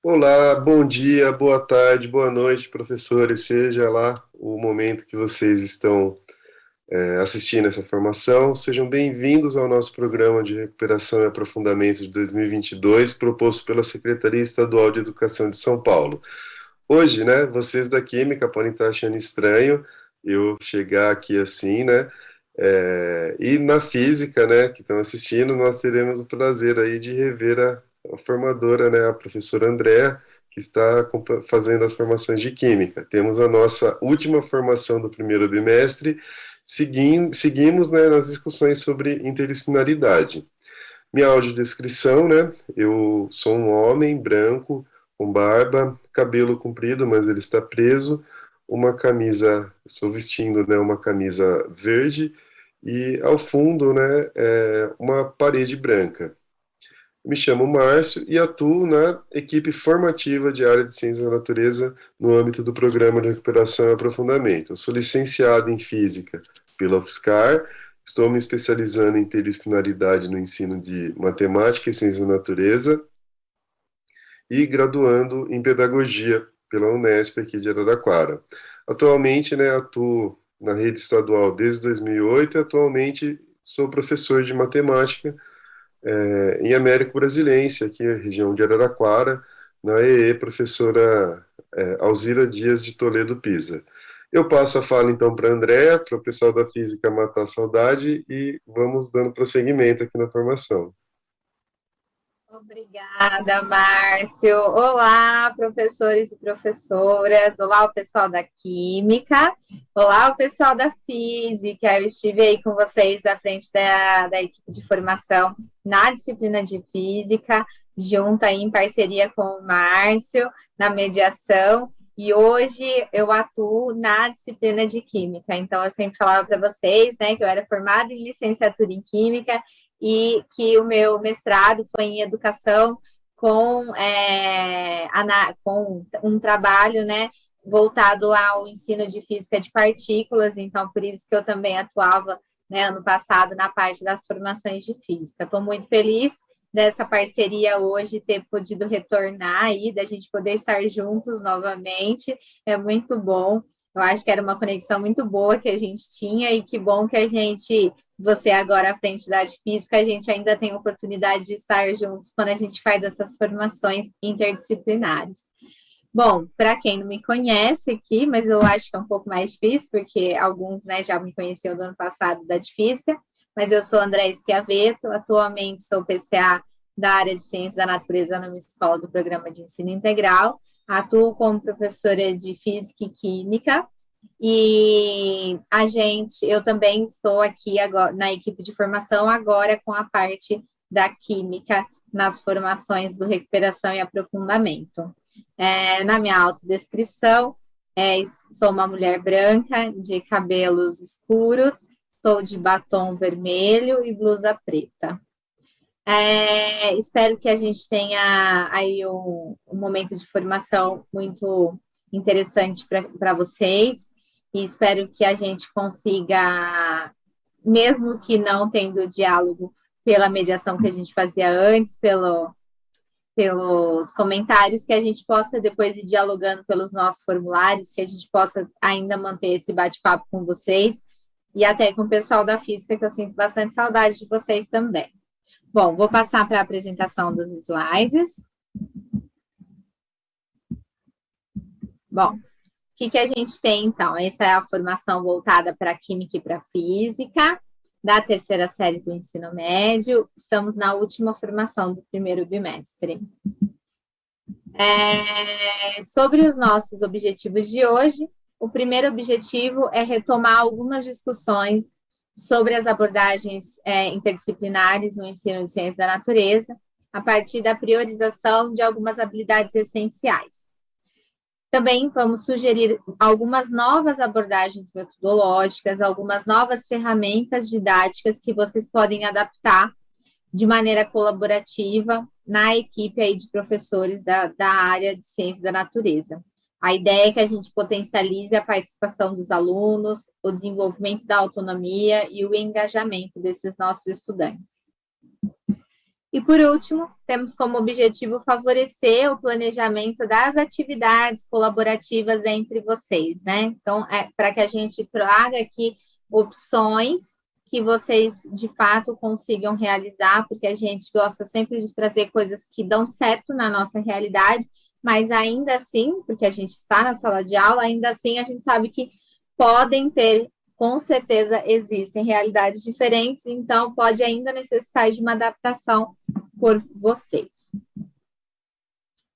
Olá, bom dia, boa tarde, boa noite, professores. Seja lá o momento que vocês estão assistindo essa formação, sejam bem-vindos ao nosso programa de recuperação e aprofundamento de 2022, proposto pela Secretaria Estadual de Educação de São Paulo. Hoje, né, vocês da Química podem estar achando estranho eu chegar aqui assim, né? E na Física, né, que estão assistindo, nós teremos o prazer aí de rever a formadora, né, a professora Andréa, que está fazendo as formações de Química. Temos a nossa última formação do primeiro bimestre, seguimos, né, nas discussões sobre interdisciplinaridade. Minha audiodescrição, né, eu sou um homem branco, com barba, cabelo comprido, mas ele está preso, uma camisa, estou vestindo, né, uma camisa verde, e ao fundo, né, uma parede branca. Me chamo Márcio e atuo na equipe formativa de área de ciência da natureza no âmbito do programa de recuperação e aprofundamento. Eu sou licenciado em física pela UFSCar, estou me especializando em interdisciplinaridade no ensino de matemática e ciência da natureza e graduando em pedagogia pela Unesp aqui de Araraquara. Atualmente, né, atuo na rede estadual desde 2008 e atualmente sou professor de matemática em Américo Brasilense, aqui na região de Araraquara, na EE, professora Alzira Dias de Toledo Pisa. Eu passo a fala então para a Andréa, para o pessoal da Física matar a saudade, e vamos dando prosseguimento aqui na formação. Obrigada, Márcio. Olá, professores e professoras. Olá, o pessoal da Química. Olá, o pessoal da Física. Eu estive aí com vocês à frente da equipe de formação na disciplina de Física, junto aí em parceria com o Márcio, na mediação. E hoje eu atuo na disciplina de Química. Então, eu sempre falava para vocês, né, que eu era formada em licenciatura em Química e que o meu mestrado foi em educação com um trabalho, né, voltado ao ensino de física de partículas, então por isso que eu também atuava, né, ano passado na parte das formações de física. Estou muito feliz dessa parceria hoje, ter podido retornar aí, da gente poder estar juntos novamente, é muito bom. Eu acho que era uma conexão muito boa que a gente tinha e que bom que você agora à frente da arte física, a gente ainda tem oportunidade de estar juntos quando a gente faz essas formações interdisciplinares. Bom, para quem não me conhece aqui, mas eu acho que é um pouco mais difícil, porque alguns, né, já me conheciam do ano passado da de física, mas eu sou André Schiavetto, atualmente sou PCA da área de ciências da natureza numa escola do programa de ensino integral, atuo como professora de física e química, e eu também estou aqui agora, na equipe de formação, agora com a parte da química nas formações do recuperação e aprofundamento. Na minha autodescrição, sou uma mulher branca, de cabelos escuros, sou de batom vermelho e blusa preta. Espero que a gente tenha aí um momento de formação muito interessante para vocês e espero que a gente consiga, mesmo que não tendo diálogo pela mediação que a gente fazia antes, pelos comentários, que a gente possa depois ir dialogando pelos nossos formulários, que a gente possa ainda manter esse bate-papo com vocês e até com o pessoal da física, que eu sinto bastante saudade de vocês também. Bom, vou passar para a apresentação dos slides. Bom, o que a gente tem, então? Essa é a formação voltada para a Química e para a Física, da terceira série do ensino médio. Estamos na última formação do primeiro bimestre. Sobre os nossos objetivos de hoje, o primeiro objetivo é retomar algumas discussões sobre as abordagens interdisciplinares no ensino de ciências da natureza, a partir da priorização de algumas habilidades essenciais. Também vamos sugerir algumas novas abordagens metodológicas, algumas novas ferramentas didáticas que vocês podem adaptar de maneira colaborativa na equipe aí de professores da área de ciências da natureza. A ideia é que a gente potencialize a participação dos alunos, o desenvolvimento da autonomia e o engajamento desses nossos estudantes. E, por último, temos como objetivo favorecer o planejamento das atividades colaborativas entre vocês, né? Então, para que a gente traga aqui opções que vocês, de fato, consigam realizar, porque a gente gosta sempre de trazer coisas que dão certo na nossa realidade, mas ainda assim, porque a gente está na sala de aula, ainda assim a gente sabe que podem ter, com certeza existem realidades diferentes, então pode ainda necessitar de uma adaptação por vocês.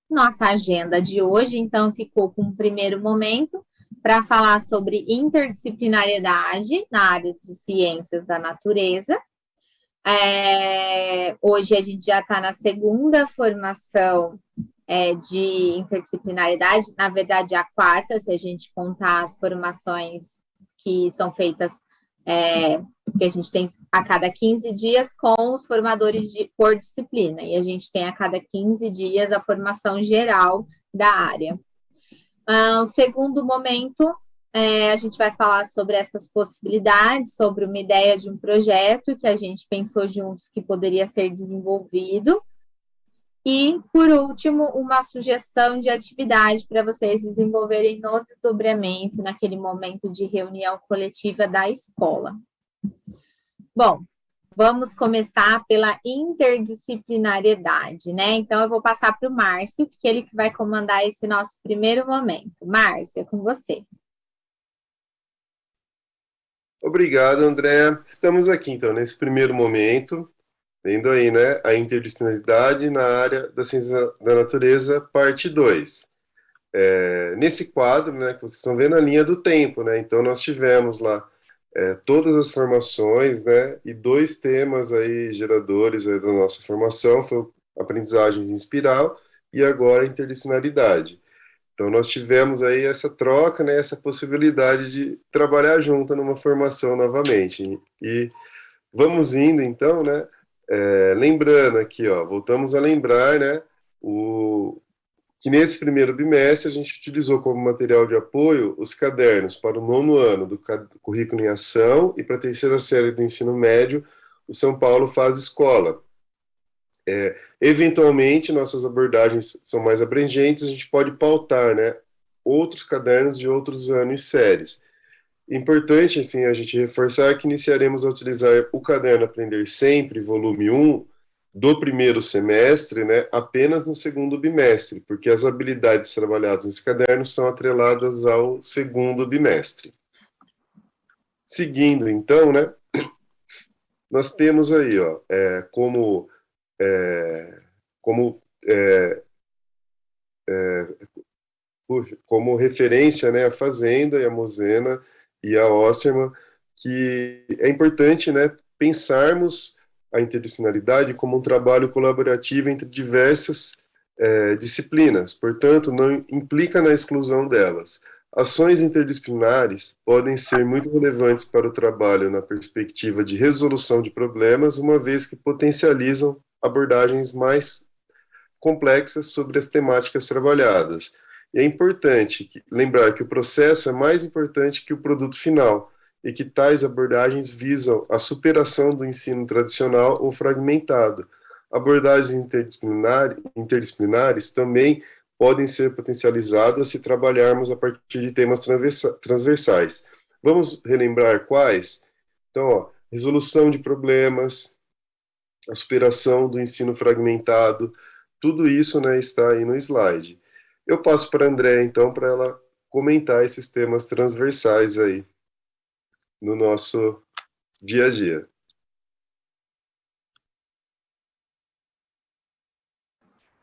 Nossa agenda de hoje, então, ficou com o primeiro momento para falar sobre interdisciplinariedade na área de ciências da natureza. Hoje a gente já está na segunda formação de interdisciplinaridade, na verdade a quarta, se a gente contar as formações que são feitas, que a gente tem a cada 15 dias com os formadores por disciplina, e a gente tem a cada 15 dias a formação geral da área. O segundo momento, a gente vai falar sobre essas possibilidades, sobre uma ideia de um projeto que a gente pensou juntos que poderia ser desenvolvido. E, por último, uma sugestão de atividade para vocês desenvolverem no desdobramento, naquele momento de reunião coletiva da escola. Bom, vamos começar pela interdisciplinariedade, né? Então, eu vou passar para o Márcio, que ele que vai comandar esse nosso primeiro momento. Márcio, é com você. Obrigado, André. Estamos aqui, então, nesse primeiro momento, vendo aí, né, a interdisciplinaridade na área da ciência da natureza, parte 2. Nesse quadro, né, que vocês estão vendo a linha do tempo, né, então nós tivemos lá todas as formações, né, e 2 temas aí geradores aí da nossa formação, foi aprendizagens em espiral e agora a interdisciplinaridade. Então nós tivemos aí essa troca, né, essa possibilidade de trabalhar junto numa formação novamente. E vamos indo então, né, lembrando aqui, ó, voltamos a lembrar, né, que nesse primeiro bimestre a gente utilizou como material de apoio os cadernos para o 9º ano do Currículo em Ação e para a 3ª série do ensino médio, o São Paulo Faz Escola. Eventualmente, nossas abordagens são mais abrangentes, a gente pode pautar, né, outros cadernos de outros anos e séries. Importante, assim, a gente reforçar que iniciaremos a utilizar o caderno Aprender Sempre, volume 1, do primeiro semestre, né, apenas no segundo bimestre, porque as habilidades trabalhadas nesse caderno são atreladas ao segundo bimestre. Seguindo, então, né, nós temos aí, ó, como referência, né, a Fazenda e a Mosena e a Osterman, que é importante, né, pensarmos a interdisciplinaridade como um trabalho colaborativo entre diversas disciplinas, portanto, não implica na exclusão delas. Ações interdisciplinares podem ser muito relevantes para o trabalho na perspectiva de resolução de problemas, uma vez que potencializam abordagens mais complexas sobre as temáticas trabalhadas. E é importante lembrar que o processo é mais importante que o produto final, e que tais abordagens visam a superação do ensino tradicional ou fragmentado. Abordagens interdisciplinares também podem ser potencializadas se trabalharmos a partir de temas transversais. Vamos relembrar quais? Então, ó, resolução de problemas, a superação do ensino fragmentado, tudo isso, né, está aí no slide. Eu passo para a André, então, para ela comentar esses temas transversais aí no nosso dia a dia.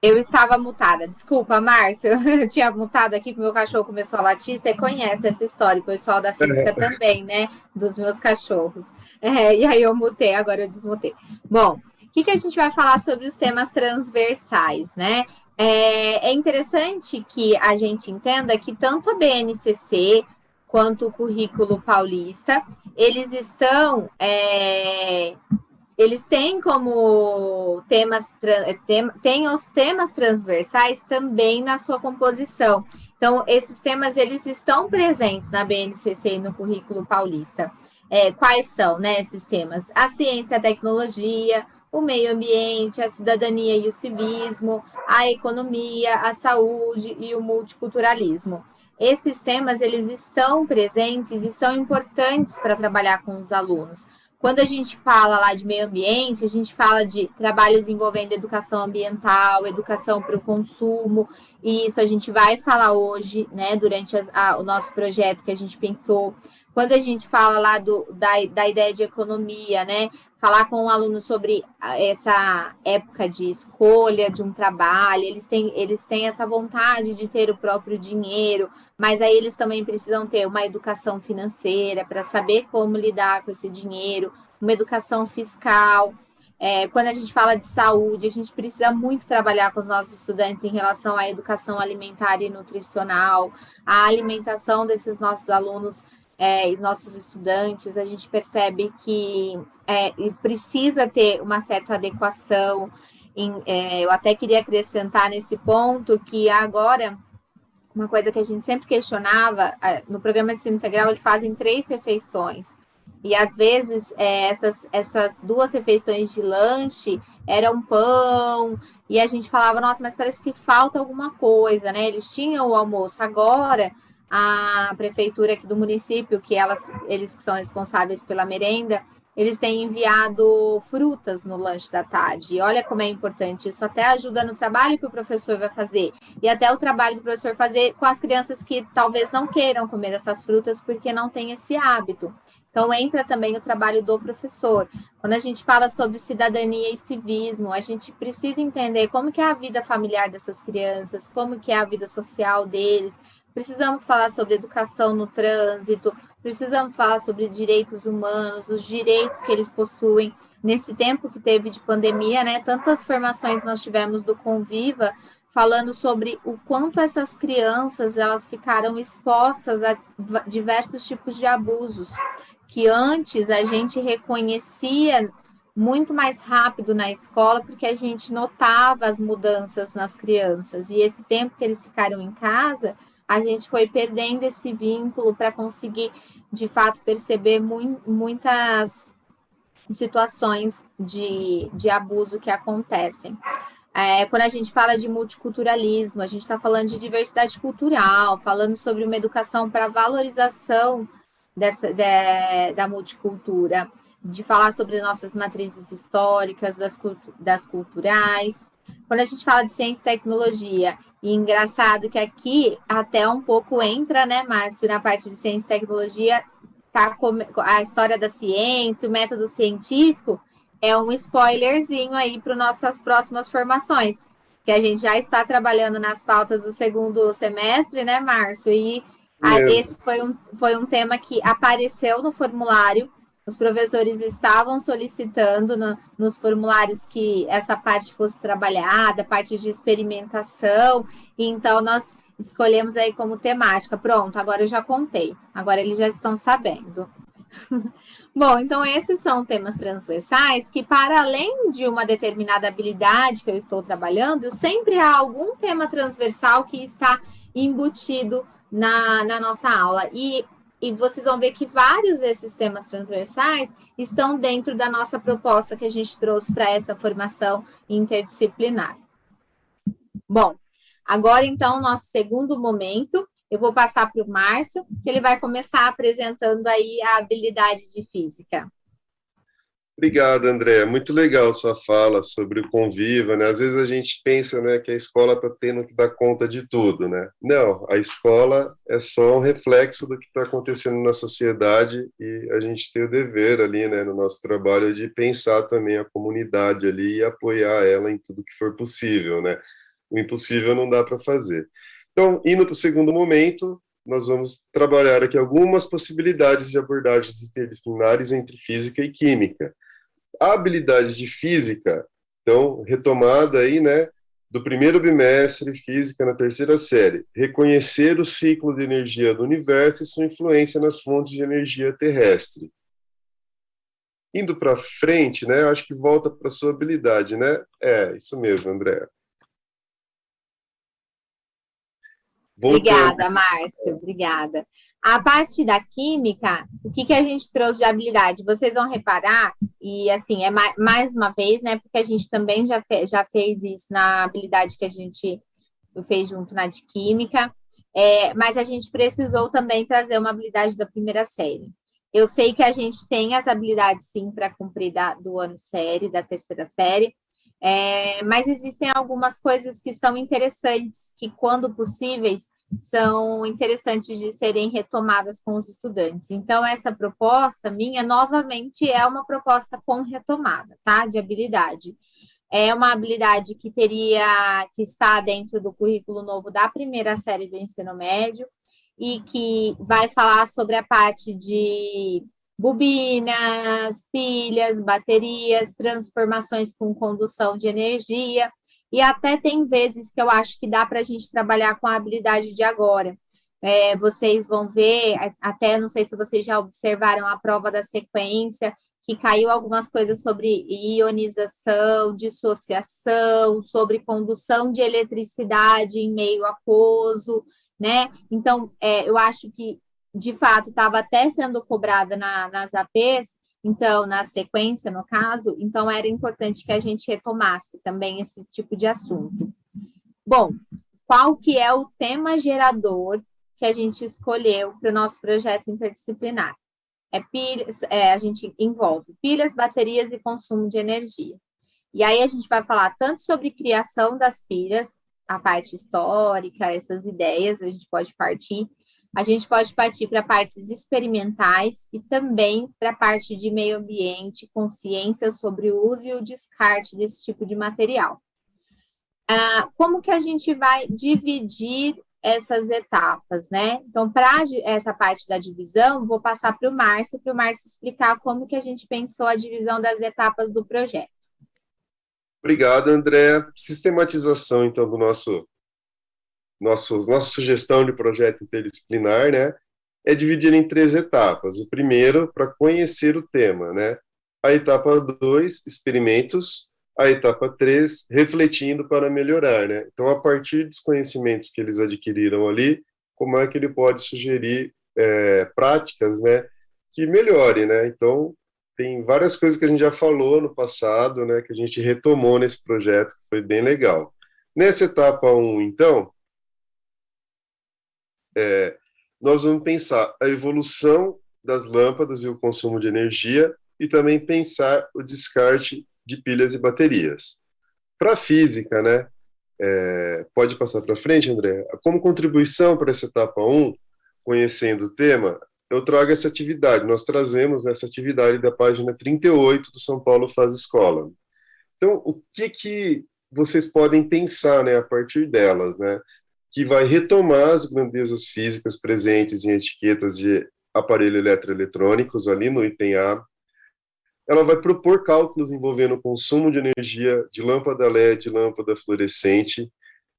Eu estava mutada. Desculpa, Márcio. Eu tinha mutado aqui porque meu cachorro começou a latir. Você conhece essa história, o pessoal da física também, né? Dos meus cachorros. E aí eu mutei, agora eu desmutei. Bom, o que a gente vai falar sobre os temas transversais, né? É interessante que a gente entenda que tanto a BNCC quanto o Currículo Paulista, eles estão eles têm como tem os temas transversais também na sua composição. Então, esses temas, eles estão presentes na BNCC e no Currículo Paulista. Quais são, né, esses temas? A ciência e a tecnologia, o meio ambiente, a cidadania e o civismo, a economia, a saúde e o multiculturalismo. Esses temas, eles estão presentes e são importantes para trabalhar com os alunos. Quando a gente fala lá de meio ambiente, a gente fala de trabalhos envolvendo educação ambiental, educação para o consumo, e isso a gente vai falar hoje, né, durante o nosso projeto que a gente pensou. Quando a gente fala lá da ideia de economia, né, falar com o aluno sobre essa época de escolha de um trabalho, eles têm essa vontade de ter o próprio dinheiro, mas aí eles também precisam ter uma educação financeira para saber como lidar com esse dinheiro, uma educação fiscal. Quando a gente fala de saúde, a gente precisa muito trabalhar com os nossos estudantes em relação à educação alimentar e nutricional, a alimentação desses nossos alunos e nossos estudantes. A gente percebe que precisa ter uma certa adequação. Eu até queria acrescentar nesse ponto que agora uma coisa que a gente sempre questionava, no programa de ensino integral, eles fazem 3 refeições. E às vezes essas 2 refeições de lanche eram pão, e a gente falava, nossa, mas parece que falta alguma coisa, né? Eles tinham o almoço. Agora, a prefeitura aqui do município, eles que são responsáveis pela merenda, eles têm enviado frutas no lanche da tarde. E olha como é importante. Isso até ajuda no trabalho que o professor vai fazer. E até o trabalho que o professor fazer com as crianças que talvez não queiram comer essas frutas porque não tem esse hábito. Então, entra também o trabalho do professor. Quando a gente fala sobre cidadania e civismo, a gente precisa entender como que é a vida familiar dessas crianças, como que é a vida social deles. Precisamos falar sobre educação no trânsito, precisamos falar sobre direitos humanos, os direitos que eles possuem. Nesse tempo que teve de pandemia, né, tantas formações nós tivemos do Conviva, falando sobre o quanto essas crianças elas ficaram expostas a diversos tipos de abusos, que antes a gente reconhecia muito mais rápido na escola, porque a gente notava as mudanças nas crianças. E esse tempo que eles ficaram em casa, a gente foi perdendo esse vínculo para conseguir, de fato, perceber muitas situações de abuso que acontecem. Quando a gente fala de multiculturalismo, a gente está falando de diversidade cultural, falando sobre uma educação para valorização da multicultura, de falar sobre nossas matrizes históricas, das culturais. Quando a gente fala de ciência e tecnologia, e engraçado que aqui até um pouco entra, né, Márcio, na parte de ciência e tecnologia, tá a história da ciência, o método científico, é um spoilerzinho aí para nossas próximas formações, que a gente já está trabalhando nas pautas do segundo semestre, né, Márcio? E esse foi um tema que apareceu no formulário, os professores estavam solicitando nos formulários que essa parte fosse trabalhada, a parte de experimentação, e então nós escolhemos aí como temática. Pronto, agora eu já contei, agora eles já estão sabendo. Bom, então esses são temas transversais que, para além de uma determinada habilidade que eu estou trabalhando, sempre há algum tema transversal que está embutido na nossa aula. E vocês vão ver que vários desses temas transversais estão dentro da nossa proposta que a gente trouxe para essa formação interdisciplinar. Bom, agora então, nosso segundo momento, eu vou passar para o Márcio, que ele vai começar apresentando aí a habilidade de física. Obrigado, André. Muito legal sua fala sobre o Conviva, né? Às vezes a gente pensa, né, que a escola está tendo que dar conta de tudo, né? Não, a escola é só um reflexo do que está acontecendo na sociedade e a gente tem o dever ali, né, no nosso trabalho de pensar também a comunidade ali e apoiar ela em tudo que for possível, né? O impossível não dá para fazer. Então, indo para o segundo momento, nós vamos trabalhar aqui algumas possibilidades de abordagens interdisciplinares entre física e química. A habilidade de física, então, retomada aí, né, do primeiro bimestre, física na terceira série, reconhecer o ciclo de energia do universo e sua influência nas fontes de energia terrestre. Indo para frente, né, acho que volta para a sua habilidade, né? Isso mesmo, André. Obrigada, Márcio, obrigada. A parte da química, o que a gente trouxe de habilidade? Vocês vão reparar, E assim, mais uma vez, né? Porque a gente também já fez isso na habilidade que a gente fez junto na de Química, mas a gente precisou também trazer uma habilidade da primeira série. Eu sei que a gente tem as habilidades, sim, para cumprir do ano série, da terceira série, mas existem algumas coisas que são interessantes, que, quando possíveis, são interessantes de serem retomadas com os estudantes. Então, essa proposta minha, novamente, é uma proposta com retomada, tá? De habilidade. É uma habilidade que está dentro do currículo novo da primeira série do ensino médio e que vai falar sobre a parte de bobinas, pilhas, baterias, transformações com condução de energia, e até tem vezes que eu acho que dá para a gente trabalhar com a habilidade de agora. Vocês vão ver, até não sei se vocês já observaram a prova da sequência, que caiu algumas coisas sobre ionização, dissociação, sobre condução de eletricidade em meio aquoso, né? Então, eu acho que, de fato, estava até sendo cobrada nas APs, então, na sequência, no caso, então era importante que a gente retomasse também esse tipo de assunto. Bom, qual que é o tema gerador que a gente escolheu para o nosso projeto interdisciplinar? Pilhas, a gente envolve pilhas, baterias e consumo de energia. E aí a gente vai falar tanto sobre criação das pilhas, a parte histórica, essas ideias, a gente pode partir para partes experimentais e também para a parte de meio ambiente, consciência sobre o uso e o descarte desse tipo de material. Como que a gente vai dividir essas etapas, né? Então, para essa parte da divisão, vou passar para o Márcio explicar como que a gente pensou a divisão das etapas do projeto. Obrigado, André. Sistematização, então, do nossa sugestão de projeto interdisciplinar, né, é dividida em 3 etapas. O primeiro, para conhecer o tema, né? A etapa 2, experimentos. A etapa 3, refletindo para melhorar, né? Então, a partir dos conhecimentos que eles adquiriram ali, como é que ele pode sugerir práticas, né, que melhorem, né? Então, tem várias coisas que a gente já falou no passado, né, que a gente retomou nesse projeto, que foi bem legal. Nessa etapa 1, então, nós vamos pensar a evolução das lâmpadas e o consumo de energia e também pensar o descarte de pilhas e baterias. Para a física, né, pode passar para frente, André? Como contribuição para essa etapa 1, conhecendo o tema, eu trago essa atividade. Nós trazemos essa atividade da página 38 do São Paulo Faz Escola. Então, o que vocês podem pensar, né, a partir delas, né? Que vai retomar as grandezas físicas presentes em etiquetas de aparelhos eletroeletrônicos ali no item A. Ela vai propor cálculos envolvendo o consumo de energia de lâmpada LED, lâmpada fluorescente.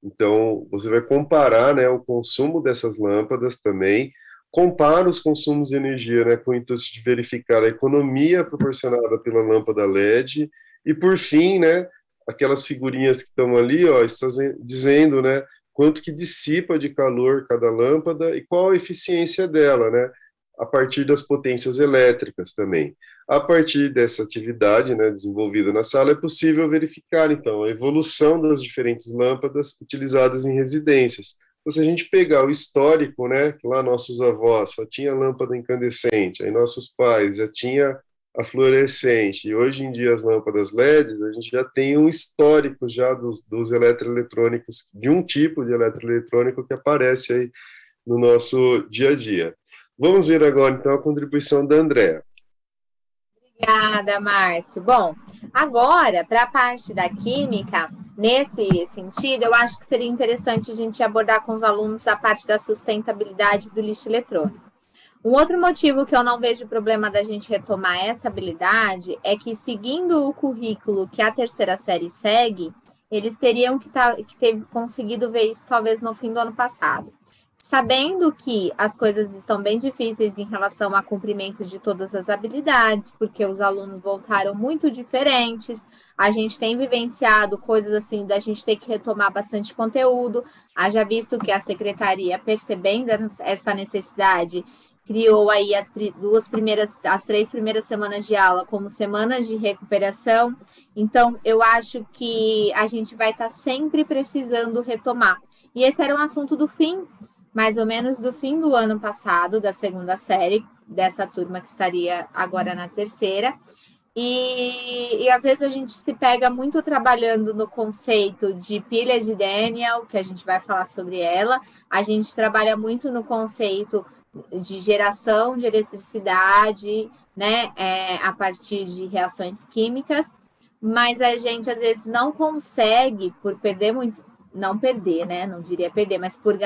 Então, você vai comparar, né, o consumo dessas lâmpadas também, compara os consumos de energia, né, com o intuito de verificar a economia proporcionada pela lâmpada LED, e por fim, né, aquelas figurinhas que estão ali, ó, está dizendo, né, quanto que dissipa de calor cada lâmpada e qual a eficiência dela, né, a partir das potências elétricas também. A partir dessa atividade, né, desenvolvida na sala, é possível verificar, então, a evolução das diferentes lâmpadas utilizadas em residências. Então, se a gente pegar o histórico, né, que lá nossos avós só tinha lâmpada incandescente, aí nossos pais já tinha a fluorescente, e hoje em dia as lâmpadas LEDs, a gente já tem um histórico já dos eletroeletrônicos, de um tipo de eletroeletrônico que aparece aí no nosso dia a dia. Vamos ver agora, então, a contribuição da Andréa. Obrigada, Márcio. Bom, agora, para a parte da química, nesse sentido, eu acho que seria interessante a gente abordar com os alunos a parte da sustentabilidade do lixo eletrônico. Um outro motivo que eu não vejo problema da gente retomar essa habilidade é que, seguindo o currículo que a terceira série segue, eles teriam que ter conseguido ver isso talvez no fim do ano passado. Sabendo que as coisas estão bem difíceis em relação ao cumprimento de todas as habilidades, porque os alunos voltaram muito diferentes, a gente tem vivenciado coisas assim, da gente ter que retomar bastante conteúdo, haja visto que a secretaria, percebendo essa necessidade, criou aí as 3 primeiras semanas de aula como semanas de recuperação. Então, eu acho que a gente vai estar sempre precisando retomar. E esse era um assunto do fim, mais ou menos do fim do ano passado, da segunda série, dessa turma que estaria agora na terceira. E às vezes a gente se pega muito trabalhando no conceito de pilha de Daniel, que a gente vai falar sobre ela. A gente trabalha muito no conceito de geração de eletricidade, né, a partir de reações químicas, mas a gente às vezes não consegue, por perder muito, não perder, né, não diria perder, mas por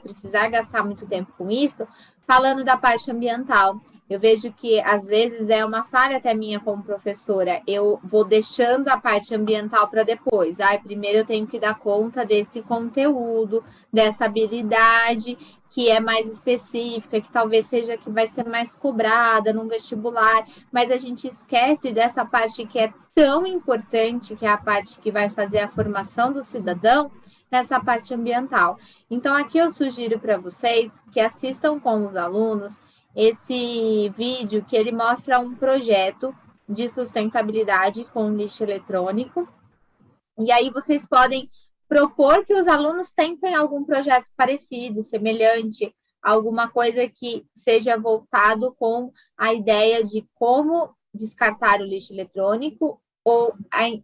precisar gastar muito tempo com isso, falando da parte ambiental. Eu vejo que, às vezes, é uma falha até minha como professora. Eu vou deixando a parte ambiental para depois. Primeiro eu tenho que dar conta desse conteúdo, dessa habilidade que é mais específica, que talvez seja que vai ser mais cobrada no vestibular, mas a gente esquece dessa parte que é tão importante, que é a parte que vai fazer a formação do cidadão, nessa parte ambiental. Então, aqui eu sugiro para vocês que assistam com os alunos esse vídeo que ele mostra um projeto de sustentabilidade com lixo eletrônico. E aí vocês podem propor que os alunos tentem algum projeto parecido, semelhante, alguma coisa que seja voltado com a ideia de como descartar o lixo eletrônico ou,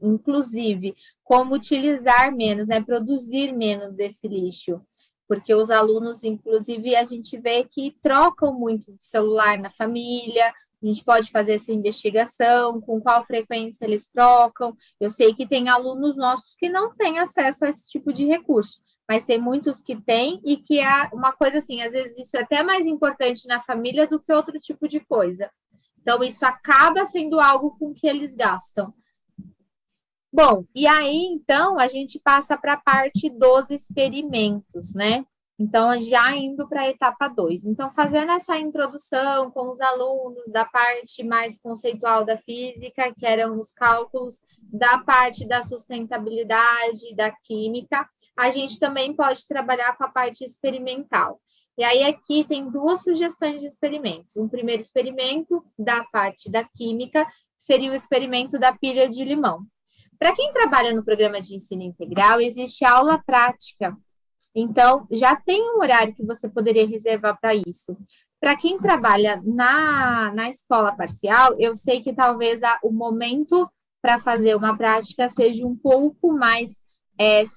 inclusive, como utilizar menos, né, produzir menos desse lixo. Porque os alunos, inclusive, a gente vê que trocam muito de celular na família, a gente pode fazer essa investigação, com qual frequência eles trocam. Eu sei que tem alunos nossos que não têm acesso a esse tipo de recurso, mas tem muitos que têm e que é uma coisa assim, às vezes isso é até mais importante na família do que outro tipo de coisa. Então, isso acaba sendo algo com que eles gastam. Bom, e aí, então, a gente passa para a parte dos experimentos, né? Então, já indo para a etapa 2. Então, fazendo essa introdução com os alunos da parte mais conceitual da física, que eram os cálculos, da parte da sustentabilidade, da química, a gente também pode trabalhar com a parte experimental. E aí, aqui tem 2 sugestões de experimentos. Um primeiro experimento da parte da química seria o experimento da pilha de limão. Para quem trabalha no programa de ensino integral, existe aula prática. Então, já tem um horário que você poderia reservar para isso. Para quem trabalha na escola parcial, eu sei que talvez o momento para fazer uma prática seja um pouco mais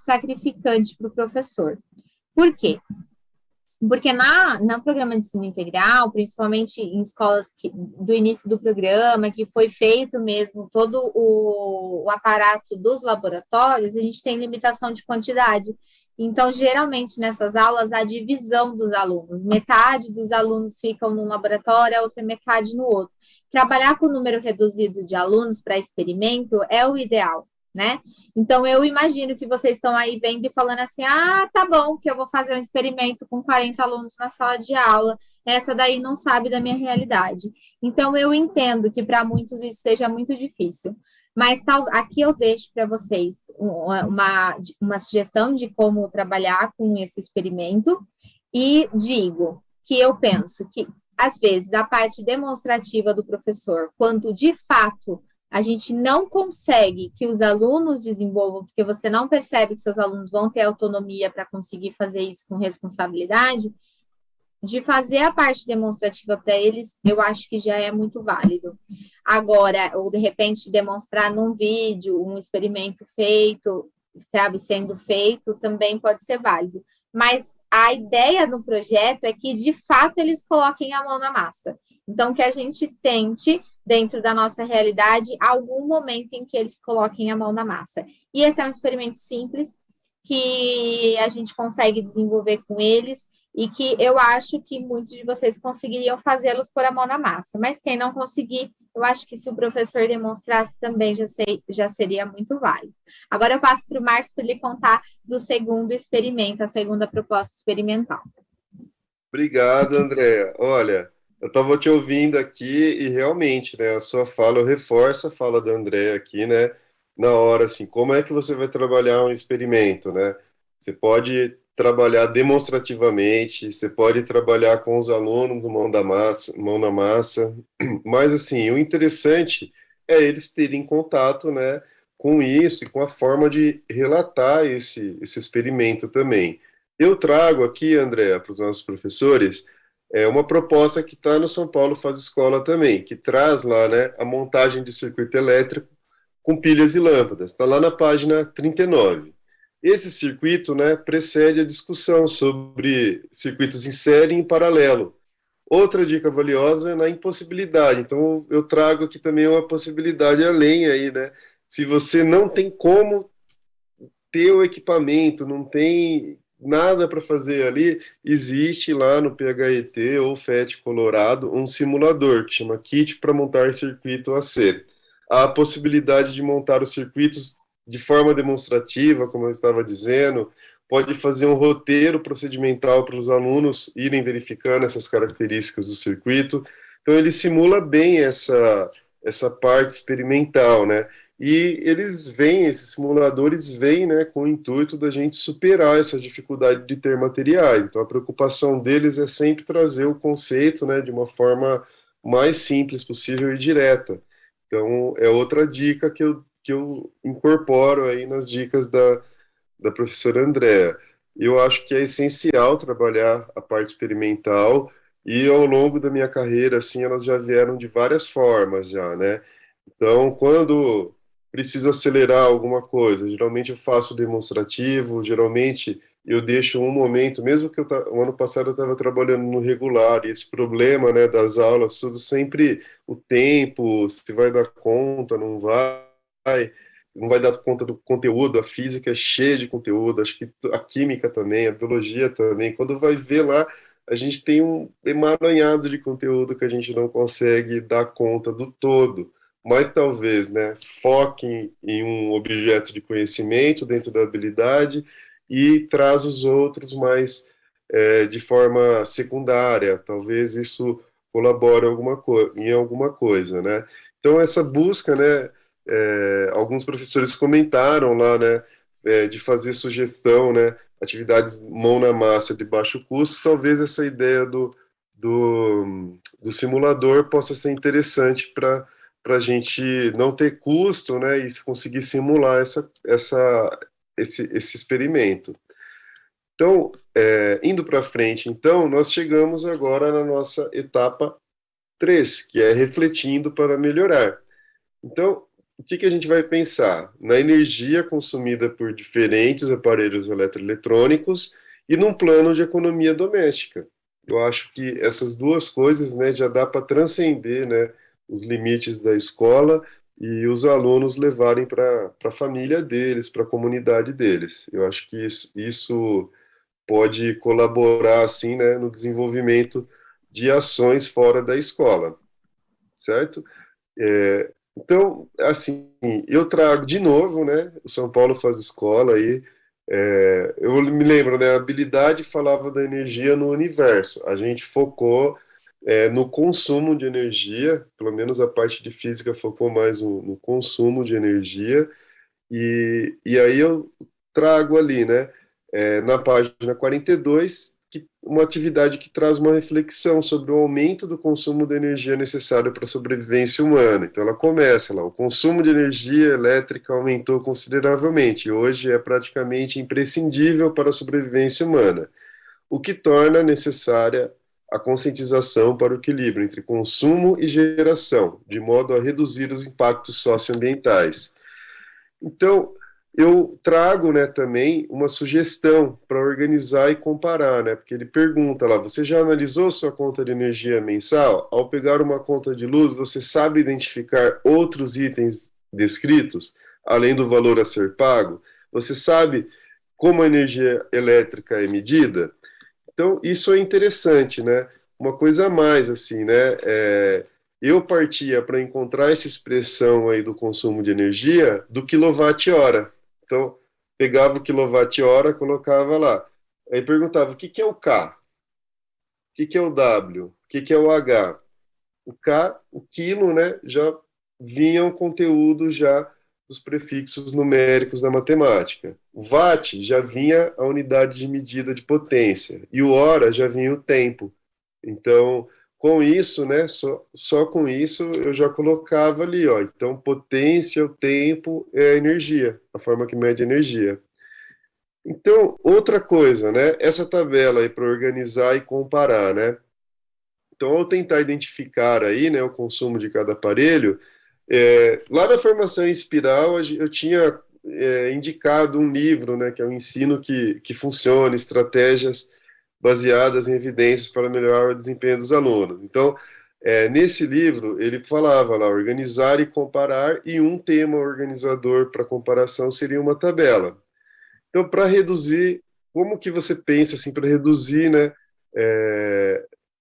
sacrificante para o professor. Por quê? Porque no programa de ensino integral, principalmente em escolas do início do programa, que foi feito mesmo todo o aparato dos laboratórios, a gente tem limitação de quantidade. Então, geralmente, nessas aulas, há divisão dos alunos. Metade dos alunos ficam num laboratório, a outra metade no outro. Trabalhar com número reduzido de alunos para experimento é o ideal, né? Então, eu imagino que vocês estão aí vendo e falando assim, tá bom, que eu vou fazer um experimento com 40 alunos na sala de aula, essa daí não sabe da minha realidade. Então, eu entendo que para muitos isso seja muito difícil, mas aqui eu deixo para vocês uma sugestão de como trabalhar com esse experimento e digo que eu penso que, às vezes, a parte demonstrativa do professor, quando de fato a gente não consegue que os alunos desenvolvam, porque você não percebe que seus alunos vão ter autonomia para conseguir fazer isso com responsabilidade, de fazer a parte demonstrativa para eles, eu acho que já é muito válido. Agora, ou de repente demonstrar num vídeo um experimento feito, sabe, sendo feito, também pode ser válido. Mas a ideia do projeto é que, de fato, eles coloquem a mão na massa. Então, que a gente tente, dentro da nossa realidade, algum momento em que eles coloquem a mão na massa. E esse é um experimento simples, que a gente consegue desenvolver com eles, e que eu acho que muitos de vocês conseguiriam fazê-los por a mão na massa. Mas quem não conseguir, eu acho que se o professor demonstrasse também já seria muito válido. Agora eu passo para o Márcio para ele contar do segundo experimento, a segunda proposta experimental. Obrigado, Andréa. Olha, eu estava te ouvindo aqui e realmente, né, a sua fala, eu reforço a fala da Andréa aqui, né, na hora, assim, como é que você vai trabalhar um experimento, né? Você pode trabalhar demonstrativamente, você pode trabalhar com os alunos mão na massa, mas assim, o interessante é eles terem contato, né, com isso e com a forma de relatar esse experimento também. Eu trago aqui, André, para os nossos professores, uma proposta que está no São Paulo Faz Escola também, que traz lá, né, a montagem de circuito elétrico com pilhas e lâmpadas. Está lá na página 39. Esse circuito, né, precede a discussão sobre circuitos em série e em paralelo. Outra dica valiosa é na impossibilidade. Então, eu trago aqui também uma possibilidade além aí, né? Se você não tem como ter o equipamento, não tem nada para fazer ali, existe lá no PHET ou FET Colorado um simulador que chama Kit para montar circuito AC. Há a possibilidade de montar os circuitos de forma demonstrativa, como eu estava dizendo, pode fazer um roteiro procedimental para os alunos irem verificando essas características do circuito. Então, ele simula bem essa parte experimental, né? E eles vêm, esses simuladores vêm, né, com o intuito da gente superar essa dificuldade de ter materiais. Então, a preocupação deles é sempre trazer o conceito, né, de uma forma mais simples possível e direta. Então, é outra dica que eu incorporo aí nas dicas da professora Andréa. Eu acho que é essencial trabalhar a parte experimental e ao longo da minha carreira, assim, elas já vieram de várias formas já, né? Então, quando precisa acelerar alguma coisa, geralmente eu faço demonstrativo, geralmente eu deixo um momento, mesmo que o ano passado eu estava trabalhando no regular, e esse problema, né, das aulas, tudo sempre o tempo, se vai dar conta, não vai dar conta do conteúdo, a física é cheia de conteúdo, acho que a química também, a biologia também, quando vai ver lá, a gente tem um emaranhado de conteúdo que a gente não consegue dar conta do todo, mas talvez, né, foque em um objeto de conhecimento dentro da habilidade e traz os outros mais de forma secundária, talvez isso colabore em alguma coisa, né? Então essa busca, né, alguns professores comentaram lá, né, de fazer sugestão, né, atividades mão na massa de baixo custo, talvez essa ideia do simulador possa ser interessante para a gente não ter custo, né, e conseguir simular esse experimento. Então, indo para frente, então, nós chegamos agora na nossa etapa 3, que é refletindo para melhorar. Então, o que a gente vai pensar? Na energia consumida por diferentes aparelhos eletroeletrônicos e num plano de economia doméstica. Eu acho que essas duas coisas, né, já dá para transcender, né, os limites da escola e os alunos levarem para a família deles, para a comunidade deles. Eu acho que isso pode colaborar, assim, né, no desenvolvimento de ações fora da escola, certo? Então, assim, eu trago de novo, né? O São Paulo Faz Escola aí. Eu me lembro, né? A habilidade falava da energia no universo. A gente focou no consumo de energia, pelo menos a parte de física focou mais no consumo de energia. E aí eu trago ali, né, na página 42, uma atividade que traz uma reflexão sobre o aumento do consumo de energia necessário para a sobrevivência humana. Então ela começa lá, o consumo de energia elétrica aumentou consideravelmente e hoje é praticamente imprescindível para a sobrevivência humana, o que torna necessária a conscientização para o equilíbrio entre consumo e geração, de modo a reduzir os impactos socioambientais. Então, eu trago, né, também uma sugestão para organizar e comparar, né, porque ele pergunta lá, você já analisou sua conta de energia mensal? Ao pegar uma conta de luz, você sabe identificar outros itens descritos, além do valor a ser pago? Você sabe como a energia elétrica é medida? Então, isso é interessante, né? Uma coisa a mais, assim, né? Eu partia para encontrar essa expressão aí do consumo de energia do quilowatt-hora. Então, pegava o quilowatt-hora, colocava lá. Aí perguntava, o que que é o K? O que que é o W? O que que é o H? O K, o quilo, né? Já vinha um conteúdo já dos prefixos numéricos da matemática. O watt já vinha a unidade de medida de potência, e o hora já vinha o tempo. Então, com isso, né, só com isso eu já colocava ali, ó, então potência, o tempo é a energia, a forma que mede a energia. Então, outra coisa, né, essa tabela aí para organizar e comparar, né, então ao tentar identificar aí, né, o consumo de cada aparelho, lá na formação em espiral eu tinha indicado um livro, né, que é o Ensino que Funciona, Estratégias baseadas em evidências para melhorar o desempenho dos alunos. Então, nesse livro, ele falava lá, organizar e comparar, e um tema organizador para comparação seria uma tabela. Então, para reduzir, como que você pensa assim, para reduzir, né,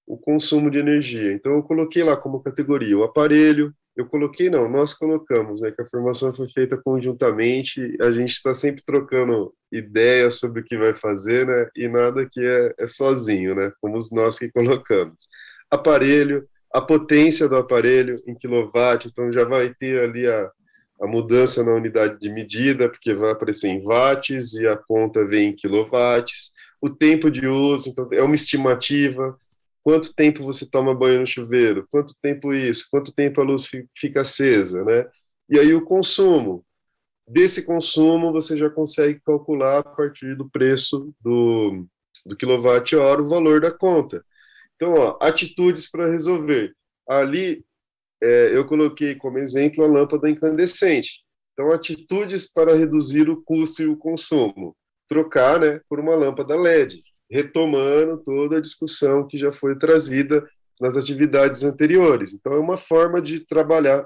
o consumo de energia? Então, eu coloquei lá como categoria o aparelho, eu coloquei, não, nós colocamos, né, que a formação foi feita conjuntamente, a gente está sempre trocando ideias sobre o que vai fazer, né, e nada que é sozinho, né, fomos nós que colocamos. Aparelho, a potência do aparelho em quilowatt, então já vai ter ali a mudança na unidade de medida, porque vai aparecer em watts e a conta vem em quilowatts. O tempo de uso, então é uma estimativa. Quanto tempo você toma banho no chuveiro? Quanto tempo isso? Quanto tempo a luz fica acesa, né? E aí o consumo. Desse consumo você já consegue calcular a partir do preço do quilowatt-hora o valor da conta. Então, ó, atitudes para resolver. Ali eu coloquei como exemplo a lâmpada incandescente. Então, atitudes para reduzir o custo e o consumo. Trocar, né, por uma lâmpada LED, retomando toda a discussão que já foi trazida nas atividades anteriores. Então, é uma forma de trabalhar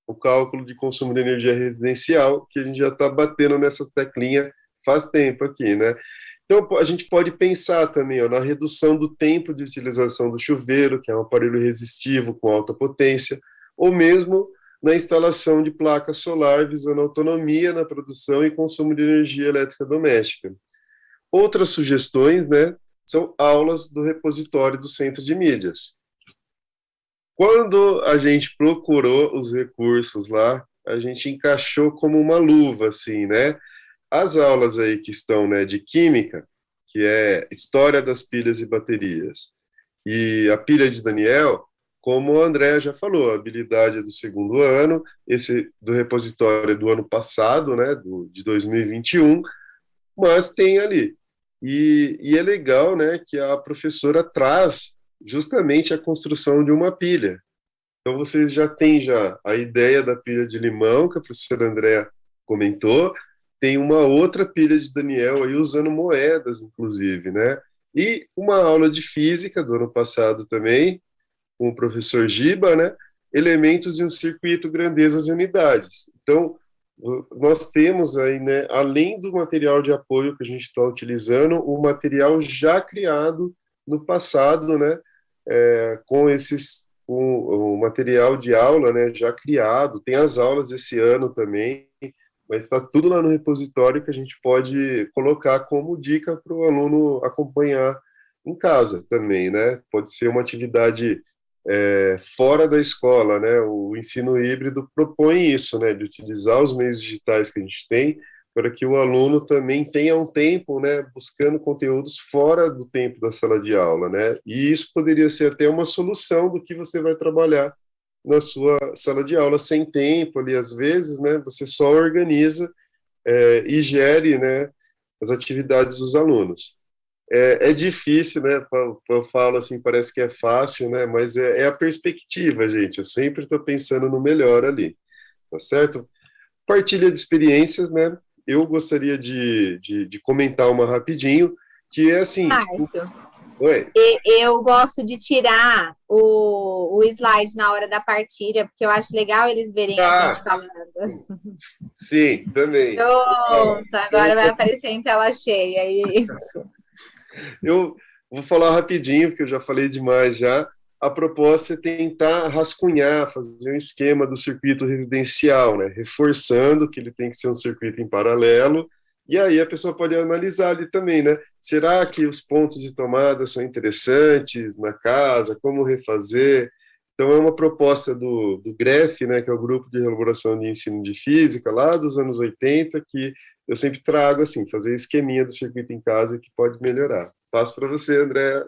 o cálculo de consumo de energia residencial, que a gente já está batendo nessa teclinha faz tempo aqui, né? Então, a gente pode pensar também ó, na redução do tempo de utilização do chuveiro, que é um aparelho resistivo com alta potência, ou mesmo na instalação de placa solar visando autonomia na produção e consumo de energia elétrica doméstica. Outras sugestões, né, são aulas do repositório do Centro de Mídias. Quando a gente procurou os recursos lá, a gente encaixou como uma luva, assim, né? As aulas aí que estão, né, de química, que é história das pilhas e baterias, e a pilha de Daniel, como a Andrea já falou, a habilidade é do segundo ano, esse do repositório é do ano passado, né, de 2021, mas tem ali. E é legal, né, que a professora traz justamente a construção de uma pilha. Então, vocês já têm já a ideia da pilha de limão, que a professora Andrea comentou, tem uma outra pilha de Daniel aí usando moedas, inclusive, né? E uma aula de física do ano passado também, com o professor Giba, né? Elementos de um circuito, grandezas e unidades. Então, nós temos aí, né, além do material de apoio que a gente está utilizando, o material já criado no passado, né? Com com o material de aula, né, já criado, tem as aulas esse ano também, mas está tudo lá no repositório que a gente pode colocar como dica para o aluno acompanhar em casa também, né? Pode ser uma atividade fora da escola, né? O ensino híbrido propõe isso, né? De utilizar os meios digitais que a gente tem para que o aluno também tenha um tempo, né? Buscando conteúdos fora do tempo da sala de aula, né? E isso poderia ser até uma solução do que você vai trabalhar na sua sala de aula sem tempo ali, às vezes, né? Você só organiza e gere, né? As atividades dos alunos. É difícil, né? Eu falo assim, parece que é fácil, né? Mas é a perspectiva, gente. Eu sempre estou pensando no melhor ali, tá certo? Partilha de experiências, né? Eu gostaria de comentar uma rapidinho, que é assim. Márcio, Oi. eu gosto de tirar o slide na hora da partilha, porque eu acho legal eles verem a gente Ah, falando. sim, também. Pronto, agora vai aparecer em tela cheia, isso. Eu vou falar rapidinho, porque eu já falei demais já. A proposta é tentar rascunhar, fazer um esquema do circuito residencial, né? Reforçando que ele tem que ser um circuito em paralelo, e aí a pessoa pode analisar ali também, né? Será que os pontos de tomada são interessantes na casa? Como refazer? Então, é uma proposta do GREF, né, que é o Grupo de Elaboração de Ensino de Física, lá dos anos 80, que eu sempre trago, assim, fazer esqueminha do circuito em casa que pode melhorar. Passo para você, André.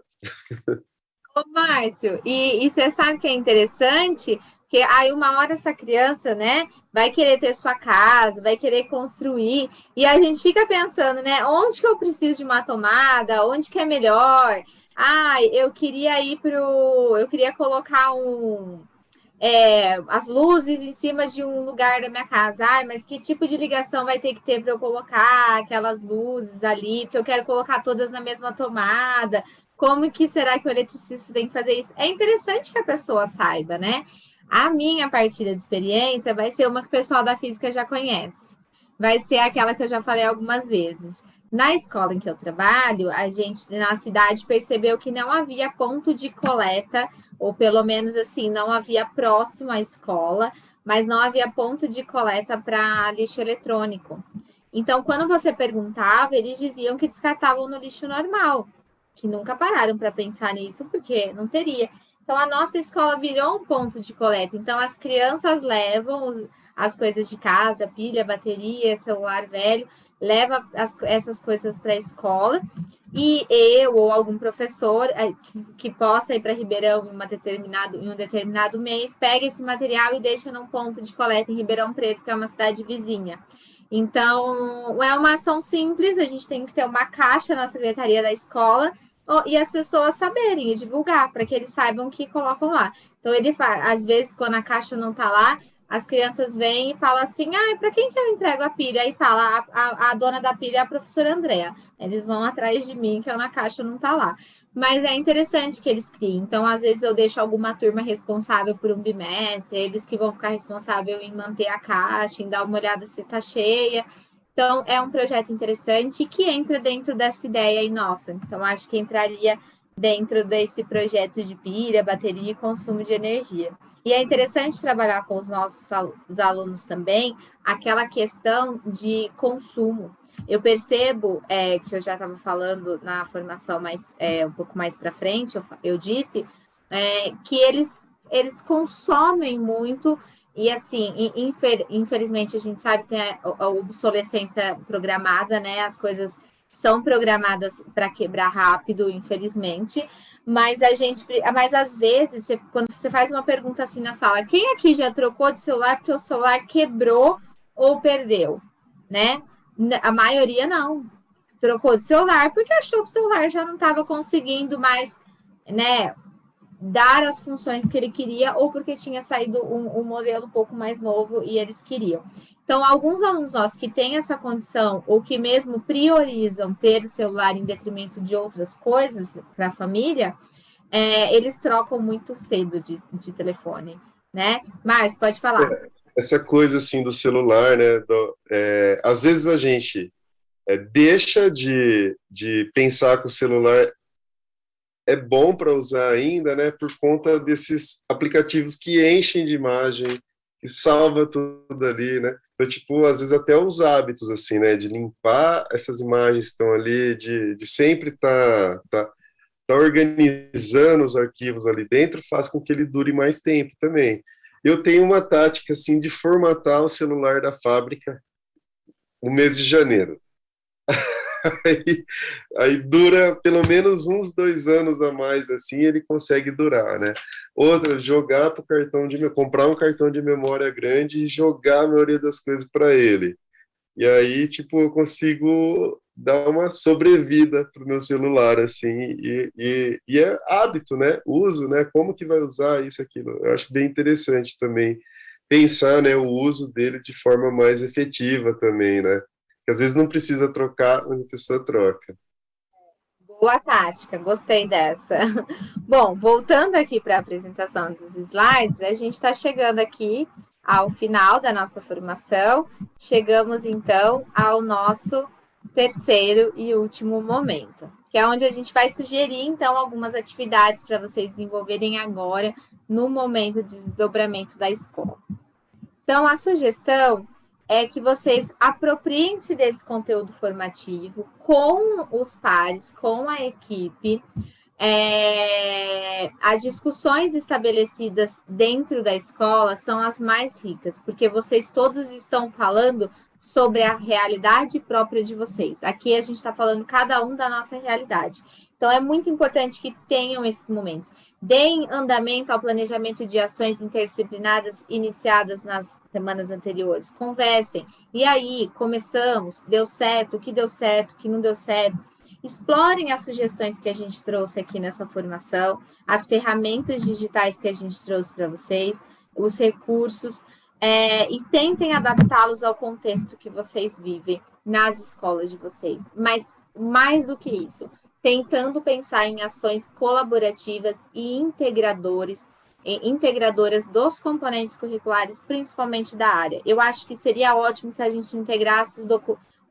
Ô, Márcio, e você sabe que é interessante? Que aí uma hora essa criança, né, vai querer ter sua casa, vai querer construir, e a gente fica pensando, né, onde que eu preciso de uma tomada, onde que é melhor? Ah, eu queria colocar as luzes em cima de um lugar da minha casa. Ai, mas que tipo de ligação vai ter que ter para eu colocar aquelas luzes ali? Porque eu quero colocar todas na mesma tomada. Como que será que o eletricista tem que fazer isso? É interessante que a pessoa saiba, né? A minha partilha de experiência vai ser uma que o pessoal da física já conhece. Vai ser aquela que eu já falei algumas vezes. Na escola em que eu trabalho, a gente na cidade percebeu que não havia ponto de coleta, ou pelo menos assim, não havia próximo à escola, mas não havia ponto de coleta para lixo eletrônico. Então, quando você perguntava, eles diziam que descartavam no lixo normal, que nunca pararam para pensar nisso, porque não teria. Então, a nossa escola virou um ponto de coleta. Então, as crianças levam as coisas de casa, pilha, bateria, celular velho, leva essas coisas para a escola e eu ou algum professor que possa ir para Ribeirão em um determinado mês, pega esse material e deixa num ponto de coleta em Ribeirão Preto, que é uma cidade vizinha. Então, é uma ação simples, a gente tem que ter uma caixa na secretaria da escola e as pessoas saberem e divulgar, para que eles saibam que colocam lá. Então, ele faz, às vezes, quando a caixa não está lá, as crianças vêm e falam assim, para quem que eu entrego a pilha? Aí fala, a dona da pilha é a professora Andréa. Eles vão atrás de mim, que eu na caixa não tá lá. Mas é interessante que eles criem. Então, às vezes, eu deixo alguma turma responsável por um bimestre, eles que vão ficar responsável em manter a caixa, em dar uma olhada se tá cheia. Então, é um projeto interessante que entra dentro dessa ideia aí nossa. Então, acho que entraria dentro desse projeto de pilha, bateria e consumo de energia. E é interessante trabalhar com os nossos os alunos também aquela questão de consumo. Eu percebo que eu já estava falando na formação um pouco mais para frente, eu disse que eles consomem muito e assim, infelizmente a gente sabe que tem a obsolescência programada, né? As coisas são programadas para quebrar rápido, infelizmente. Mas às vezes, quando você faz uma pergunta assim na sala, quem aqui já trocou de celular porque o celular quebrou ou perdeu, né? A maioria não. Trocou de celular porque achou que o celular já não estava conseguindo mais, né, dar as funções que ele queria ou porque tinha saído um modelo um pouco mais novo e eles queriam. Então, alguns alunos nossos que têm essa condição ou que mesmo priorizam ter o celular em detrimento de outras coisas para a família, eles trocam muito cedo de telefone, né? Márcio, pode falar. Essa coisa, assim, do celular, né, às vezes a gente deixa de pensar que o celular é bom para usar ainda, né, por conta desses aplicativos que enchem de imagem, que salva tudo ali, né? Então, tipo, às vezes até os hábitos, assim, né, de limpar essas imagens que estão ali, de sempre tá organizando os arquivos ali dentro, faz com que ele dure mais tempo também. Eu tenho uma tática, assim, de formatar o celular da fábrica no mês de janeiro. aí, aí dura pelo menos uns 2 anos a mais, assim, ele consegue durar, né? Outra, jogar para o cartão comprar um cartão de memória grande e jogar a maioria das coisas para ele. E aí, tipo, eu consigo dar uma sobrevida pro meu celular, assim, e é hábito, né? Uso, né? Como que vai usar isso, aquilo? Eu acho bem interessante também pensar, né, o uso dele de forma mais efetiva também, né? Que às vezes não precisa trocar, mas a pessoa troca. Boa tática, gostei dessa. Bom, voltando aqui para a apresentação dos slides, a gente está chegando aqui ao final da nossa formação. Chegamos então ao nosso terceiro e último momento, que é onde a gente vai sugerir então algumas atividades para vocês desenvolverem agora no momento de desdobramento da escola. Então, a sugestão é que vocês apropriem-se desse conteúdo formativo com os pares, com a equipe, as discussões estabelecidas dentro da escola são as mais ricas, porque vocês todos estão falando sobre a realidade própria de vocês. Aqui a gente está falando cada um da nossa realidade. Então, é muito importante que tenham esses momentos. Deem andamento ao planejamento de ações interdisciplinares iniciadas nas semanas anteriores. Conversem. E aí, começamos, deu certo, o que não deu certo. Explorem as sugestões que a gente trouxe aqui nessa formação, as ferramentas digitais que a gente trouxe para vocês, os recursos, e tentem adaptá-los ao contexto que vocês vivem nas escolas de vocês. Mas, mais do que isso, tentando pensar em ações colaborativas e integradoras dos componentes curriculares, principalmente da área. Eu acho que seria ótimo se a gente integrasse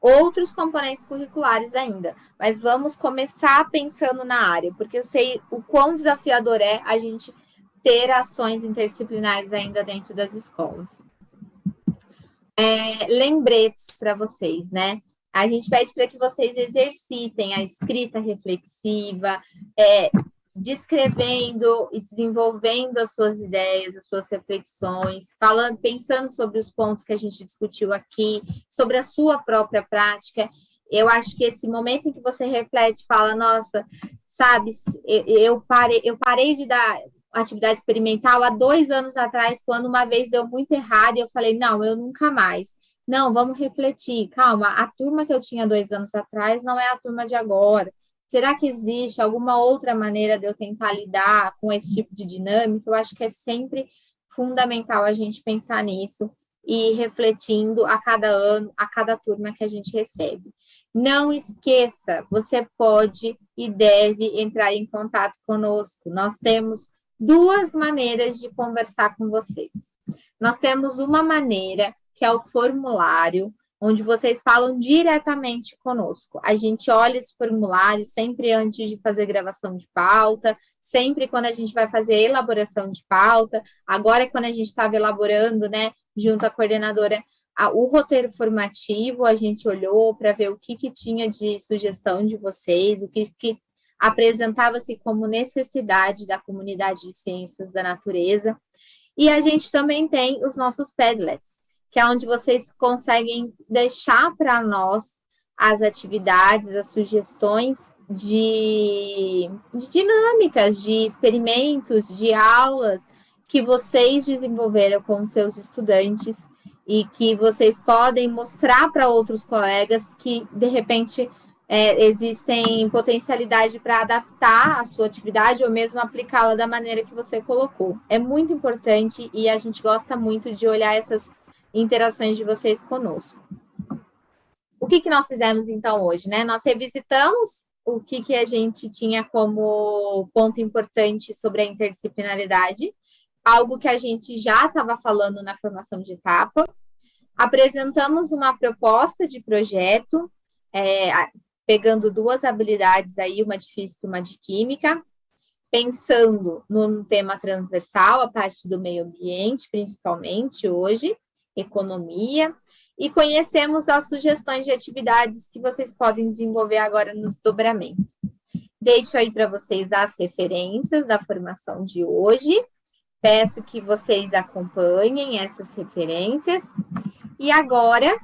outros componentes curriculares ainda, mas vamos começar pensando na área, porque eu sei o quão desafiador é a gente ter ações interdisciplinares ainda dentro das escolas. Lembretes para vocês, né? A gente pede para que vocês exercitem a escrita reflexiva, descrevendo e desenvolvendo as suas ideias, as suas reflexões, pensando sobre os pontos que a gente discutiu aqui, sobre a sua própria prática. Eu acho que esse momento em que você reflete, fala, nossa, sabe, eu parei de dar atividade experimental há 2 anos atrás, quando uma vez deu muito errado, e eu falei, não, eu nunca mais. Não, vamos refletir, calma, a turma que eu tinha 2 anos atrás não é a turma de agora. Será que existe alguma outra maneira de eu tentar lidar com esse tipo de dinâmica? Eu acho que é sempre fundamental a gente pensar nisso e ir refletindo a cada ano, a cada turma que a gente recebe. Não esqueça, você pode e deve entrar em contato conosco. Nós temos 2 maneiras de conversar com vocês. Nós temos uma maneira, que é o formulário, onde vocês falam diretamente conosco. A gente olha esse formulário sempre antes de fazer gravação de pauta, sempre quando a gente vai fazer a elaboração de pauta. Agora, quando a gente estava elaborando, né, junto à coordenadora, o roteiro formativo, a gente olhou para ver o que tinha de sugestão de vocês, o que apresentava-se como necessidade da comunidade de ciências da natureza. E a gente também tem os nossos Padlets, que é onde vocês conseguem deixar para nós as atividades, as sugestões de dinâmicas, de experimentos, de aulas que vocês desenvolveram com seus estudantes e que vocês podem mostrar para outros colegas que, de repente, existem potencialidade para adaptar a sua atividade ou mesmo aplicá-la da maneira que você colocou. É muito importante e a gente gosta muito de olhar essas interações de vocês conosco. O que nós fizemos, então, hoje, né? Nós revisitamos o que a gente tinha como ponto importante sobre a interdisciplinaridade, algo que a gente já estava falando na formação de etapa. Apresentamos uma proposta de projeto, pegando 2 habilidades aí, uma de física e uma de química, pensando num tema transversal, a parte do meio ambiente, principalmente hoje, economia, e conhecemos as sugestões de atividades que vocês podem desenvolver agora no desdobramento. Deixo aí para vocês as referências da formação de hoje, peço que vocês acompanhem essas referências, e agora,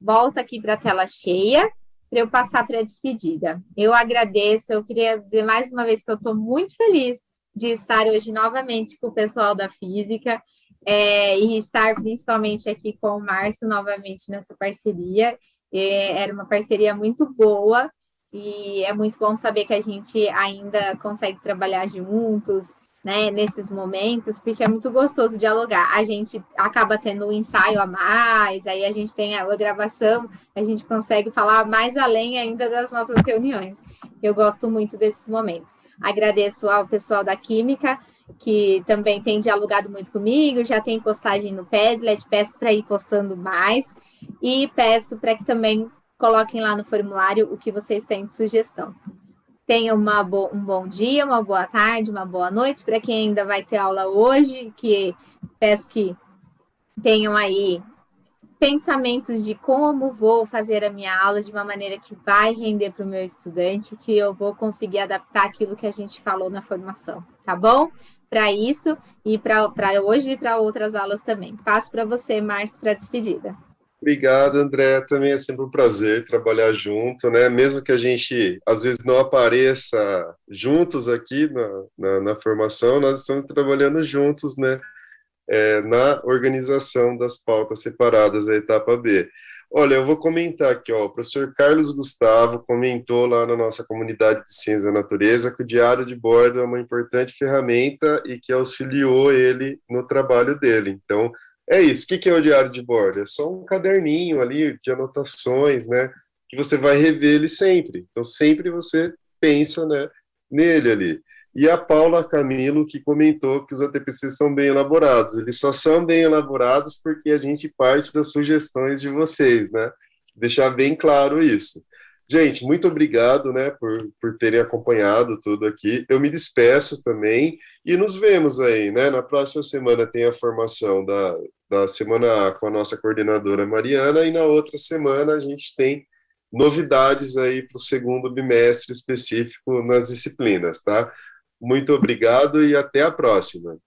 volta aqui para a tela cheia, para eu passar para a despedida. Eu agradeço, eu queria dizer mais uma vez que eu estou muito feliz de estar hoje novamente com o pessoal da física, e estar principalmente aqui com o Márcio novamente nessa parceria. Era uma parceria muito boa e é muito bom saber que a gente ainda consegue trabalhar juntos, né, nesses momentos, porque é muito gostoso dialogar. A gente acaba tendo um ensaio a mais, aí a gente tem a gravação, a gente consegue falar mais além ainda das nossas reuniões. Eu gosto muito desses momentos. Agradeço ao pessoal da Química, que também tem dialogado muito comigo, já tem postagem no Padlet, peço para ir postando mais, e peço para que também coloquem lá no formulário o que vocês têm de sugestão. Tenham um bom dia, uma boa tarde, uma boa noite, para quem ainda vai ter aula hoje, que peço que tenham aí pensamentos de como vou fazer a minha aula de uma maneira que vai render para o meu estudante, que eu vou conseguir adaptar aquilo que a gente falou na formação, tá bom? Para isso e para hoje e para outras aulas também. Passo para você, Márcio, para a despedida. Obrigado, André. Também é sempre um prazer trabalhar junto, né? Mesmo que a gente às vezes não apareça juntos aqui na formação, nós estamos trabalhando juntos, né? Na organização das pautas separadas da etapa B. Olha, eu vou comentar aqui, ó, o professor Carlos Gustavo comentou lá na nossa comunidade de Ciências da Natureza que o diário de bordo é uma importante ferramenta e que auxiliou ele no trabalho dele. Então, é isso. O que é o diário de bordo? É só um caderninho ali de anotações, né, que você vai rever ele sempre. Então, sempre você pensa, né, nele ali. E a Paula Camilo, que comentou que os ATPCs são bem elaborados. Eles só são bem elaborados porque a gente parte das sugestões de vocês, né? Deixar bem claro isso. Gente, muito obrigado, né, por terem acompanhado tudo aqui. Eu me despeço também e nos vemos aí, né? Na próxima semana tem a formação da semana A com a nossa coordenadora Mariana e na outra semana a gente tem novidades aí para o segundo bimestre específico nas disciplinas, tá? Muito obrigado e até a próxima.